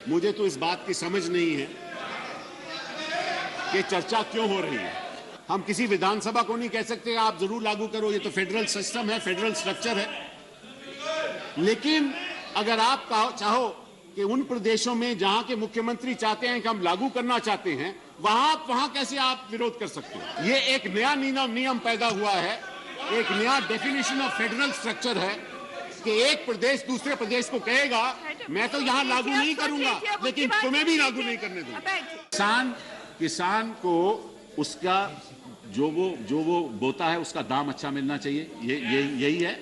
मुझे तो इस बात की समझ नहीं है कि चर्चा क्यों हो रही है। हम किसी विधानसभा को नहीं कह सकते आप जरूर लागू करो, ये तो फेडरल सिस्टम है, फेडरल स्ट्रक्चर है। लेकिन अगर आप चाहो कि उन प्रदेशों में जहां के मुख्यमंत्री चाहते हैं कि हम लागू करना चाहते हैं, वहां कैसे आप विरोध कर सकते हैं? ये एक नया नियम पैदा हुआ है, एक नया डेफिनेशन ऑफ फेडरल स्ट्रक्चर है कि एक प्रदेश दूसरे प्रदेश को कहेगा मैं तो यहां लागू नहीं करूंगा, लेकिन तुम्हें भी लागू नहीं करने दूंगा। किसान को उसका जो वो बोता है उसका दाम अच्छा मिलना चाहिए, यही है।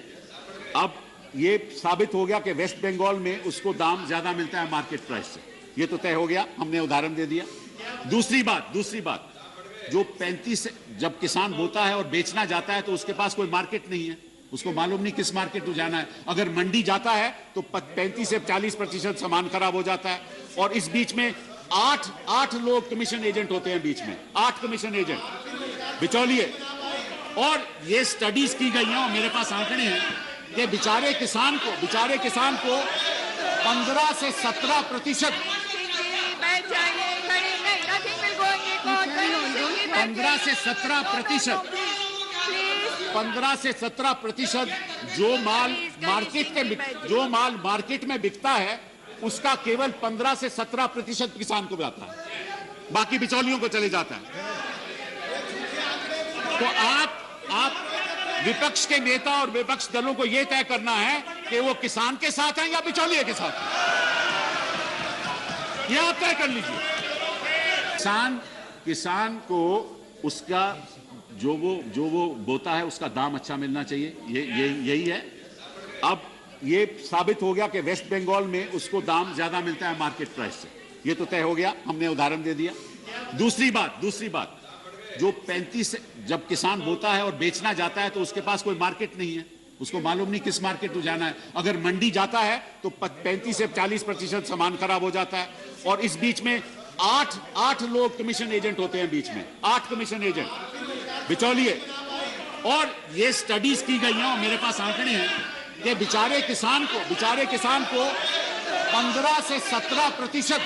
अब ये साबित हो गया कि वेस्ट बंगाल में उसको दाम ज्यादा मिलता है मार्केट प्राइस से, ये तो तय हो गया, हमने उदाहरण दे दिया। दूसरी बात जो 35 जब किसान बोता है और बेचना जाता है तो उसके पास कोई मार्केट नहीं है, उसको मालूम नहीं किस मार्केट को जाना है। अगर मंडी जाता है तो 35 से 40% सामान खराब हो जाता है, और इस बीच में आठ लोग कमीशन एजेंट होते हैं, बीच में 8 कमीशन एजेंट बिचौलिए। और ये स्टडीज की गई हैं और मेरे पास आंकड़े हैं कि बेचारे किसान को 15 से 17% 15 से 17% जो माल मार्केट में बिकता है उसका केवल 15 से 17% किसान को जाता है, बाकी बिचौलियों को चले जाता है। तो आप विपक्ष के नेता और विपक्ष दलों को यह तय करना है कि वो किसान के साथ हैं या बिचौलिए के साथ हैं, यह आप तय कर लीजिए। किसान को उसका जो वो बोता है उसका दाम अच्छा मिलना चाहिए, यही है। अब ये साबित हो गया कि वेस्ट बंगाल में उसको दाम ज्यादा मिलता है मार्केट प्राइस से, ये तो तय हो गया, हमने उदाहरण दे दिया। दूसरी बात जो 35 जब किसान बोता है और बेचना जाता है तो उसके पास कोई मार्केट नहीं है, उसको मालूम नहीं किस मार्केट को जाना है। अगर मंडी जाता है तो 35 से 40% सामान खराब हो जाता है, और इस बीच में 8 लोग कमीशन एजेंट होते हैं, बीच में 8 कमीशन एजेंट बिचौलिए। और ये स्टडीज की गई हैं और मेरे पास आंकड़े हैं कि बेचारे किसान को 15 से 17%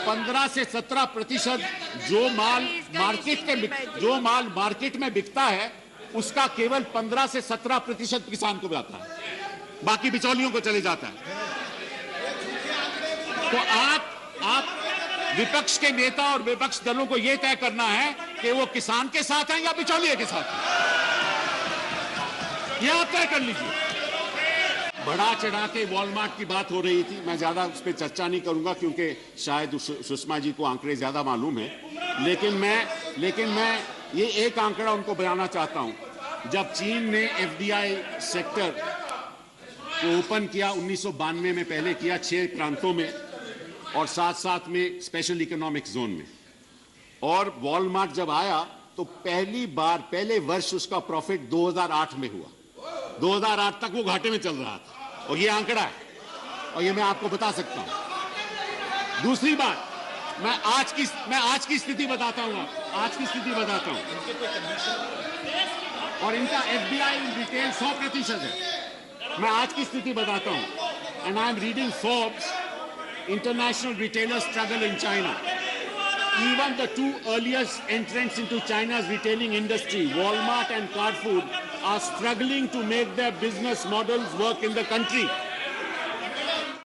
15 से 17% जो माल मार्केट में बिकता है उसका केवल 15 से 17% किसान को जाता है, बाकी बिचौलियों को चले जाता है। तो आप विपक्ष के नेता और विपक्ष दलों को यह तय करना है कि वो किसान के साथ हैं या बिचौलिए के साथ हैं, यह आप तय कर लीजिए। बढ़ा चढ़ा के वॉलमार्ट की बात हो रही थी, मैं ज्यादा उस पर चर्चा नहीं करूंगा क्योंकि शायद सुषमा जी को आंकड़े ज्यादा मालूम है, लेकिन मैं ये एक आंकड़ा उनको बताना चाहता हूं। जब चीन ने एफडीआई सेक्टर को ओपन किया 1992 में, पहले किया 6 प्रांतों में और साथ में स्पेशल इकोनॉमिक जोन में, और वॉलमार्ट जब आया तो पहले वर्ष उसका प्रॉफिट 2008 में हुआ। 2008 तक वो घाटे में चल रहा था, और ये आंकड़ा है और ये मैं आपको बता सकता हूं। दूसरी बात, मैं आज की स्थिति बताता हूं, और इनका एफडीआई रिटेल 100% है। मैं आज की स्थिति बताता हूं, and I am reading Forbes, International retailers struggle in China. Even the 2 earliest entrants into China's retailing industry, Walmart and Carrefour, are struggling to make their business models work in the country.